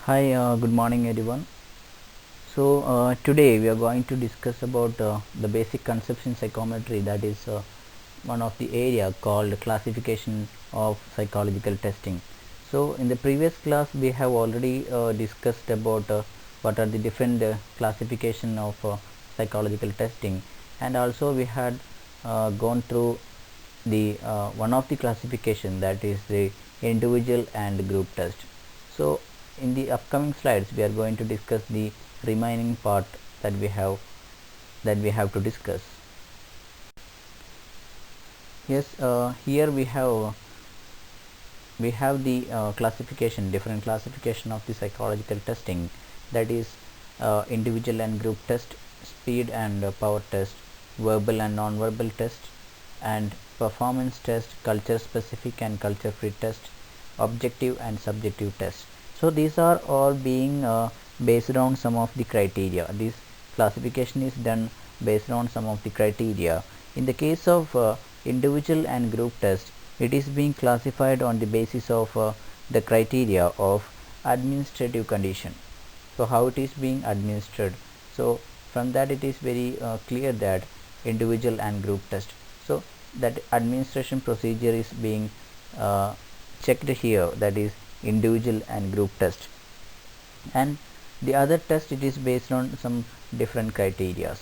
Hi, good morning everyone. Today we are going to discuss about the basic concepts in psychometry, that is one of the area called classification of psychological testing. So in the previous class we have already discussed about what are the different classification of psychological testing, and also we had gone through the one of the classification, that is the individual and group test. So in the upcoming slides we are going to discuss the remaining part that we have to discuss. Yes, here we have the different classification of the psychological testing, that is individual and group test, speed and power test, verbal and non-verbal test, and performance test, culture specific and culture free test, objective and subjective test. So these are all being based on some of the criteria. This classification is done based on some of the criteria. In the case of individual and group test, it is being classified on the basis of the criteria of administrative condition. So how it is being administered? So from that it is very clear that individual and group test, so that administration procedure is being checked here, that is individual and group test. And the other test, it is based on some different criterias.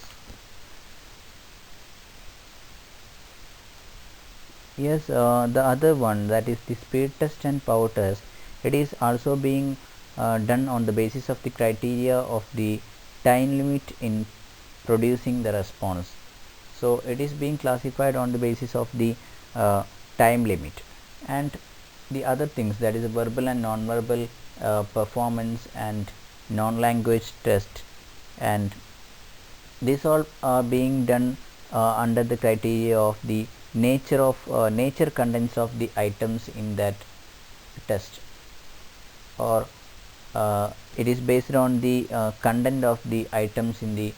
Yes, the other one, that is the speed test and power test, it is also being done on the basis of the criteria of the time limit in producing the response. So it is being classified on the basis of the time limit. And the other things, that is verbal and non-verbal performance and non-language test, and these all are being done under the criteria of the nature contents of the items in that test, or it is based on the content of the items in the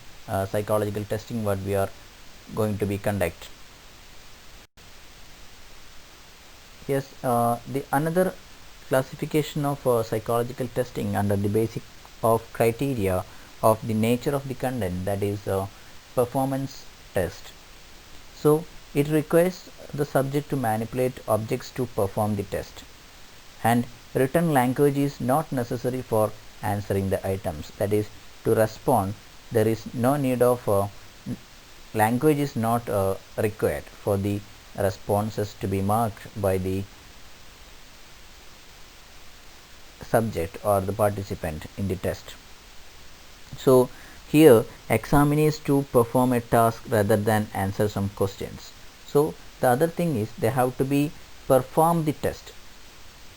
psychological testing what we are going to be conduct. Yes, the another classification of psychological testing under the basic of criteria of the nature of the content, that is performance test. So it requires the subject to manipulate objects to perform the test, and written language is not necessary for answering the items, that is to respond there is no need of language is not required for the responses to be marked by the subject or the participant in the test. So here examine is to perform a task rather than answer some questions. So the other thing is they have to be perform the test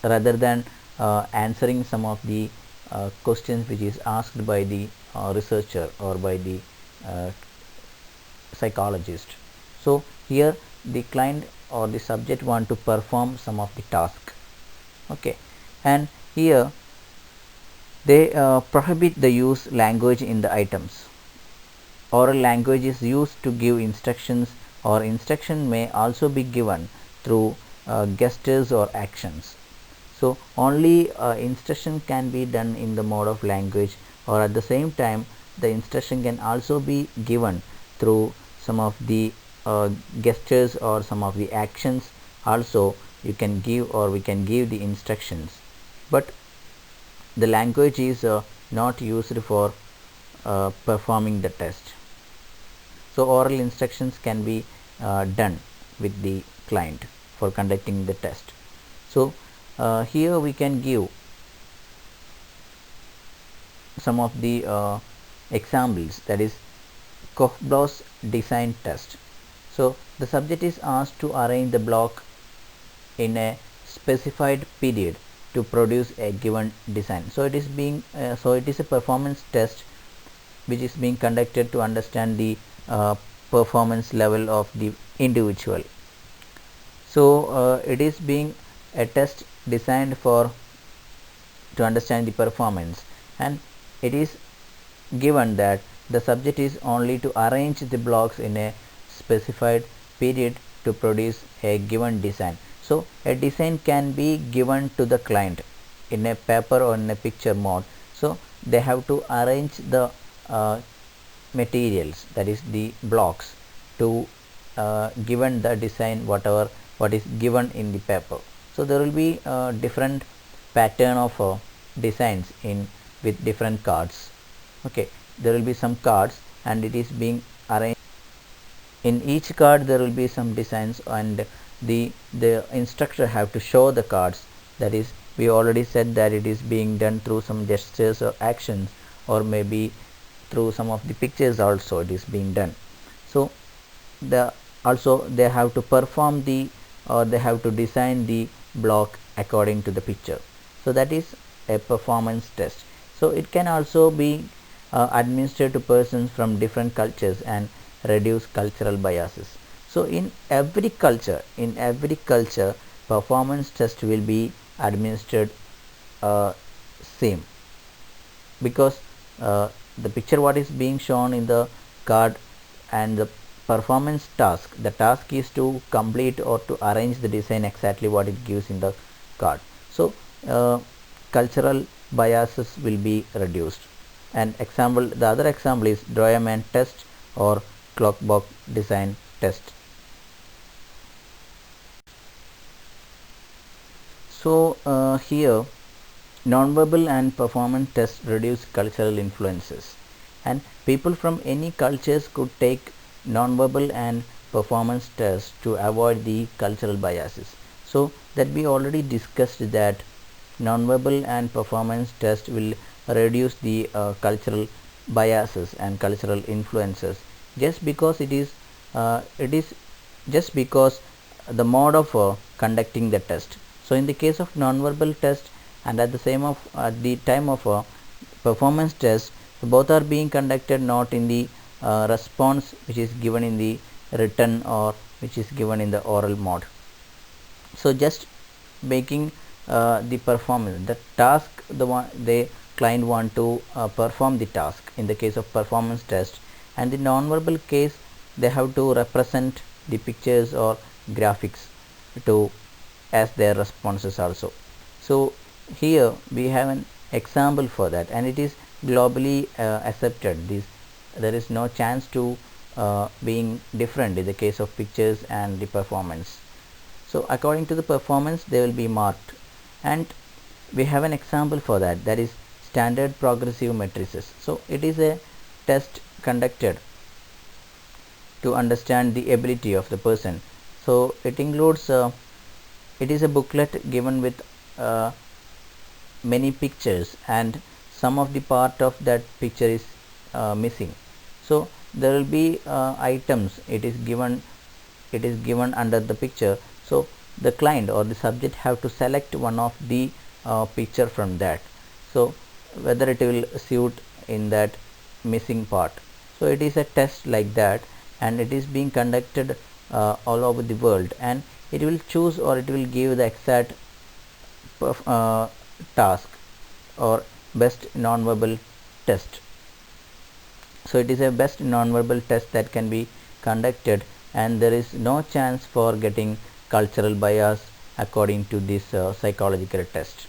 rather than answering some of the questions which is asked by the researcher or by the uh, psychologist. So here the client or the subject want to perform some of the task. Okay, and here they prohibit the use language in the items. Oral language is used to give instructions, or instruction may also be given through gestures or actions. So only instruction can be done in the mode of language, or at the same time the instruction can also be given through some of the gestures or some of the actions also you can give, or we can give the instructions, but the language is not used for performing the test. So oral instructions can be done with the client for conducting the test. So here we can give some of the examples, that is Koch-Bloss design test. So the subject is asked to arrange the block in a specified period to produce a given design. So it is being it is a performance test which is being conducted to understand the performance level of the individual. So it is being a test designed for to understand the performance, and it is given that the subject is only to arrange the blocks in a specified period to produce a given design. So a design can be given to the client in a paper or in a picture mode. So they have to arrange the materials, that is the blocks, to given the design what is given in the paper. So there will be different pattern of designs in with different cards. Okay, there will be some cards and it is being arranged. In each card there will be some designs, and the instructor have to show the cards. That is, we already said that it is being done through some gestures or actions, or maybe through some of the pictures also it is being done. So also they have to perform the, or they have to design the block according to the picture. So that is a performance test. So it can also be administered to persons from different cultures and reduce cultural biases. So in every culture, performance test will be administered same, because the picture what is being shown in the card, and the performance task, the task is to complete or to arrange the design exactly what it gives in the card. So cultural biases will be reduced. And example, the other example is Doyeman test or clockbox design test. So here nonverbal and performance tests reduce cultural influences, and people from any cultures could take nonverbal and performance tests to avoid the cultural biases. So that we already discussed that nonverbal and performance test will reduce the cultural biases and cultural influences, just because it is just because the mode of conducting the test. So in the case of nonverbal test, and at the time of performance test, both are being conducted not in the response which is given in the written or which is given in the oral mode. So just making the performance, the task, the client want to perform the task in the case of performance test, and the nonverbal case they have to represent the pictures or graphics to as their responses also. So here we have an example for that, and it is globally accepted. There is no chance to being different in the case of pictures and the performance. So according to the performance they will be marked, and we have an example for that, that is standard progressive matrices. So it is a test conducted to understand the ability of the person. So it includes it is a booklet given with many pictures, and some of the part of that picture is missing. So there will be items, it is given under the picture. So the client or the subject have to select one of the picture from that, so whether it will suit in that missing part. So it is a test like that, and it is being conducted all over the world, and it will choose or it will give the exact task or best nonverbal test. So it is a best nonverbal test that can be conducted, and there is no chance for getting cultural bias according to this psychological test.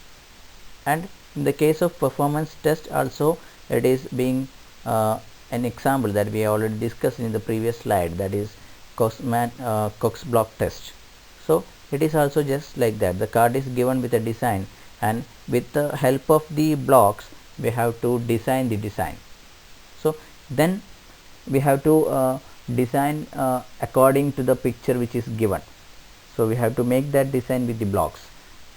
And in the case of performance test also, it is being an example that we already discussed in the previous slide, that is Cox block test. So it is also just like that, the card is given with a design, and with the help of the blocks we have to design the design. So then we have to design according to the picture which is given. So we have to make that design with the blocks.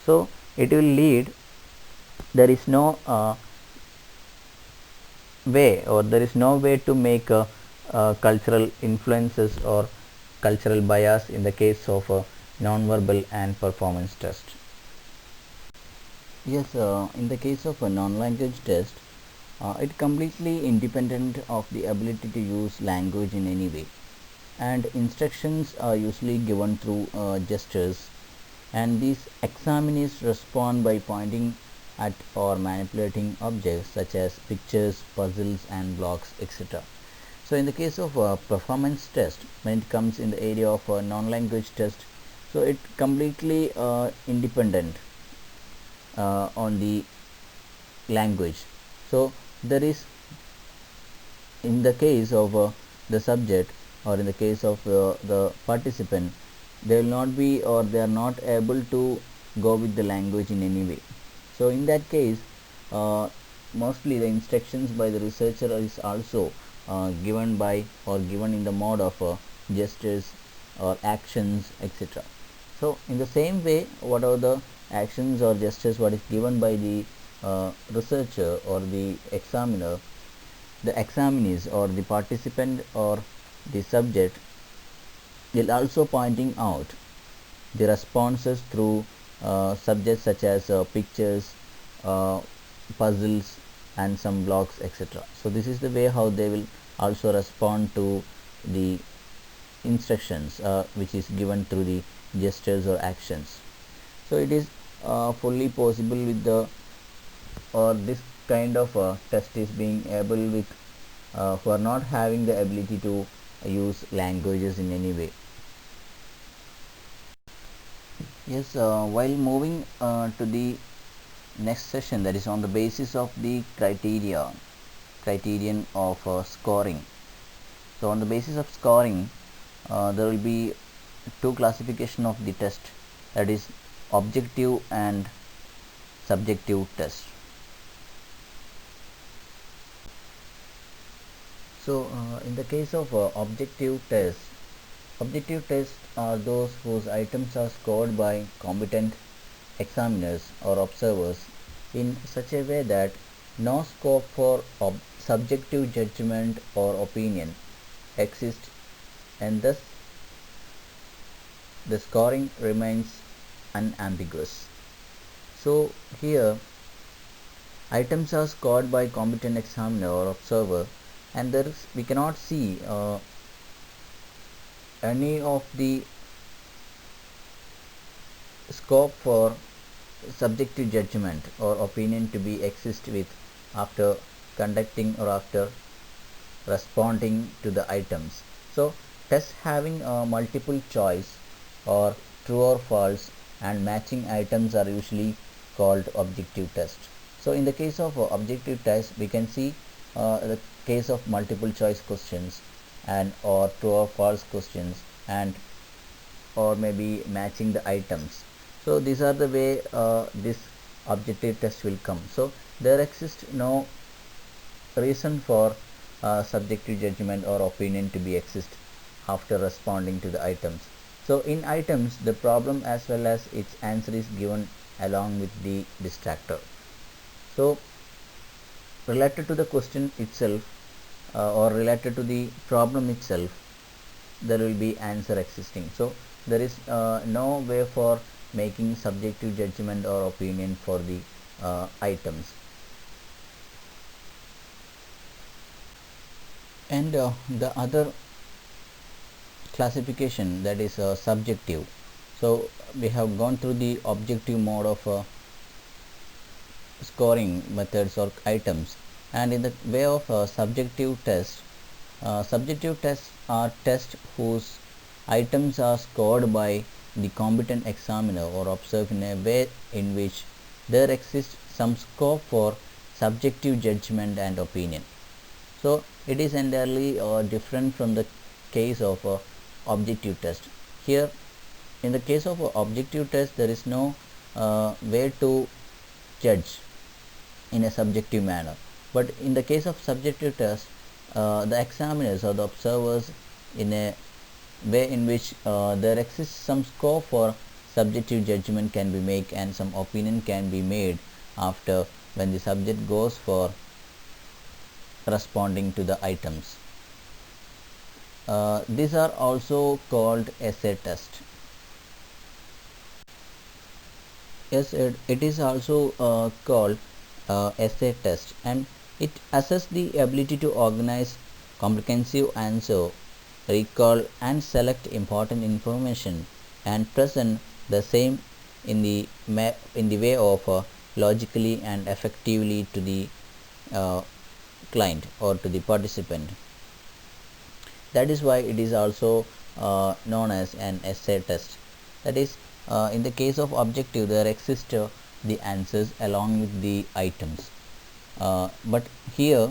So it will lead, there is no way, or there is no way to make cultural influences or cultural bias in the case of non-verbal and performance test. Yes, in the case of a non-language test, it completely independent of the ability to use language in any way, and instructions are usually given through gestures, and these examinees respond by pointing at or manipulating objects such as pictures, puzzles and blocks, etc. So in the case of performance test, when it comes in the area of non-language test, so it completely independent on the language. So there is, in the case of the subject, or in the case of the participant, they will not be, or they are not able to go with the language in any way. So in that case, mostly the instructions by the researcher is also given by, or given in the mode of gestures or actions, etc. So in the same way, whatever the actions or gestures what is given by the researcher or the examiner, the examinees or the participant or the subject will also pointing out the responses through subjects such as pictures, uh, puzzles, and some blocks, etc. So this is the way how they will also respond to the instructions which is given through the gestures or actions. So it is fully possible with the, or this kind of test is being able with who are not having the ability to use languages in any way. Yes, while moving to the next session, that is on the basis of the criterion of scoring. So on the basis of scoring, there will be two classification of the test, that is objective and subjective test. So in the case of objective tests are those whose items are scored by competent examiners or observers in such a way that no scope for subjective judgment or opinion exists, and thus the scoring remains unambiguous. So here items are scored by competent examiner or observer, and there is, we cannot see any of the scope for subjective judgment or opinion to be exist with after conducting or after responding to the items. So tests having a multiple choice or true or false and matching items are usually called objective test. So in the case of objective test, we can see the case of multiple choice questions and or true or false questions, and or maybe matching the items. So these are the way this objective test will come. So there exists no reason for subjective judgment or opinion to be exist after responding to the items. So in items, the problem as well as its answer is given along with the distractor. So related to the question itself or related to the problem itself, there will be answer existing. So there is no way for making subjective judgment or opinion for the items. And the other classification, that is subjective. So we have gone through the objective mode of scoring methods or items, and in the way of subjective tests are tests whose items are scored by the competent examiner or observed in a way in which there exists some scope for subjective judgment and opinion. So it is entirely different from the case of objective test. Here in the case of objective test, there is no way to judge in a subjective manner, but in the case of subjective test, the examiners or the observers, in a way in which there exists some scope for subjective judgment can be made and some opinion can be made after when the subject goes for responding to the items. These are also called essay test. Yes, it is also called essay test, and it assesses the ability to organize comprehensive answer, recall and select important information, and present the same in the way of logically and effectively to the client or to the participant. That is why it is also known as an essay test. That is, in the case of objective, there exists the answers along with the items. But here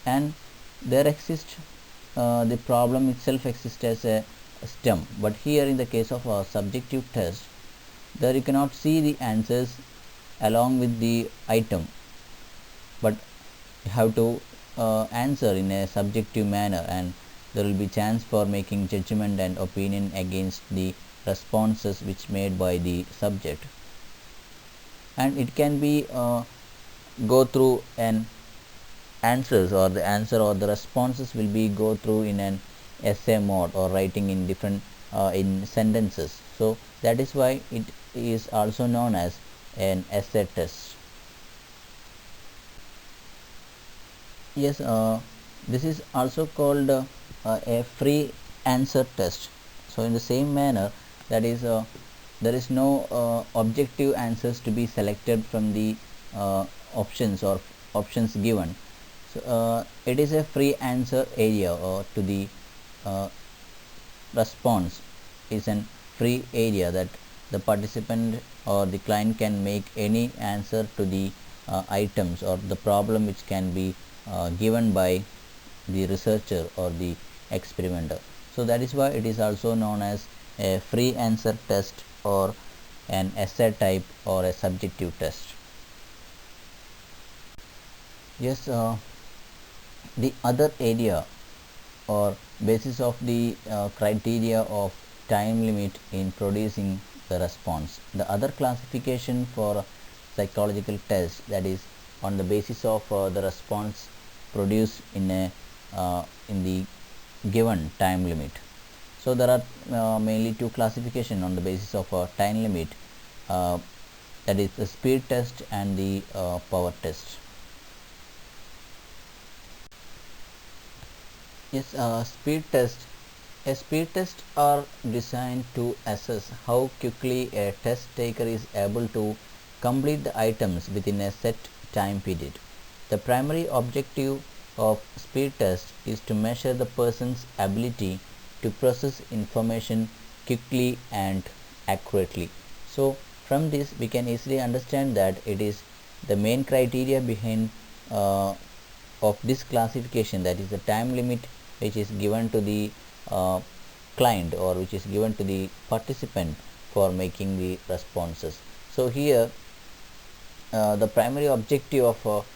and there exists the problem itself exists as a stem, but here in the case of a subjective test, there you cannot see the answers along with the item, but you have to answer in a subjective manner, and there will be chance for making judgment and opinion against the responses which made by the subject. And it can be go through an answers, or the answer or the responses will be go through in an essay mode or writing in different in sentences. So that is why it is also known as an essay test. Yes, this is also called a free answer test. So in the same manner, that is there is no objective answers to be selected from the options or options given. So it is a free answer area, or to the response is an free area that the participant or the client can make any answer to the items or the problem which can be given by the researcher or the experimenter. So that is why it is also known as a free answer test, or an essay type, or a subjective test. Yes, the other area or basis of the criteria of time limit in producing the response. The other classification for psychological test, that is on the basis of the response produced in a in the given time limit. So there are mainly two classification on the basis of a time limit, that is the speed test and the power test. Yes, speed test. A speed test are designed to assess how quickly a test taker is able to complete the items within a set time period. The primary objective of speed test is to measure the person's ability to process information quickly and accurately. So from this we can easily understand that it is the main criteria behind of this classification, that is the time limit which is given to the client, or which is given to the participant for making the responses. So here the primary objective of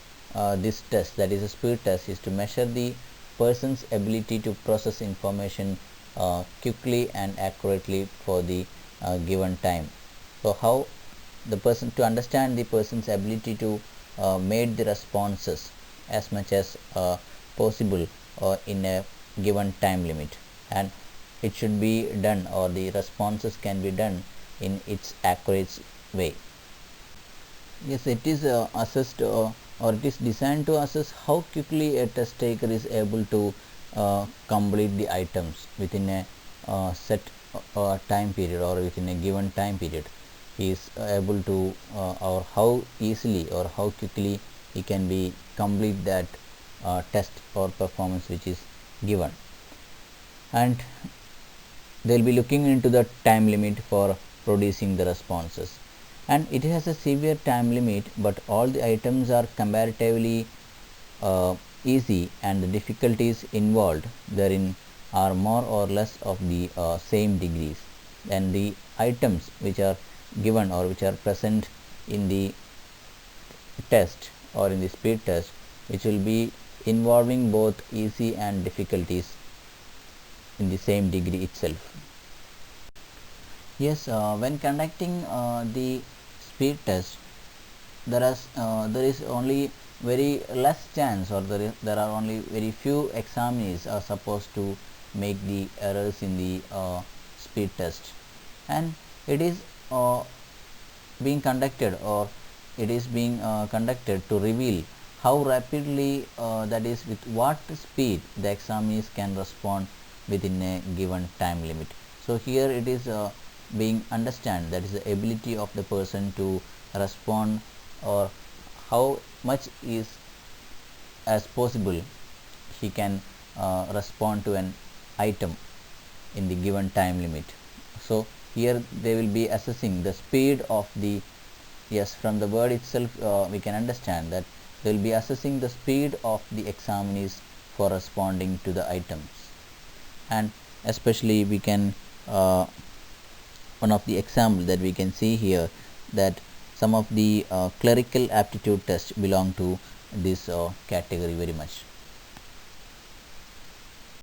this test, that is a speed test, is to measure the person's ability to process information quickly and accurately for the given time. So how the person, to understand the person's ability to make the responses as much as possible or in a given time limit, and it should be done, or the responses can be done in its accurate way. Yes, it is assessed or it is designed to assess how quickly a test taker is able to complete the items within a set time period, or within a given time period. He is able to or how easily or how quickly he can be complete that test or performance which is given, and they will be looking into the time limit for producing the responses. And it has a severe time limit, but all the items are comparatively easy, and the difficulties involved therein are more or less of the same degrees. And the items which are given or which are present in the test or in the speed test, which will be involving both easy and difficulties in the same degree itself. Yes, when conducting the speed test, there is only very less chance, or there are only very few examinees are supposed to make the errors in the speed test, and it is being conducted, or it is being conducted to reveal how rapidly, that is with what speed the examinees can respond within a given time limit. So here it is being understand, that is the ability of the person to respond, or how much is as possible he can respond to an item in the given time limit. So here they will be assessing the speed of the Yes, from the word itself we can understand that they will be assessing the speed of the examinees for responding to the items, and especially we can one of the example that we can see here, that some of the clerical aptitude tests belong to this category very much.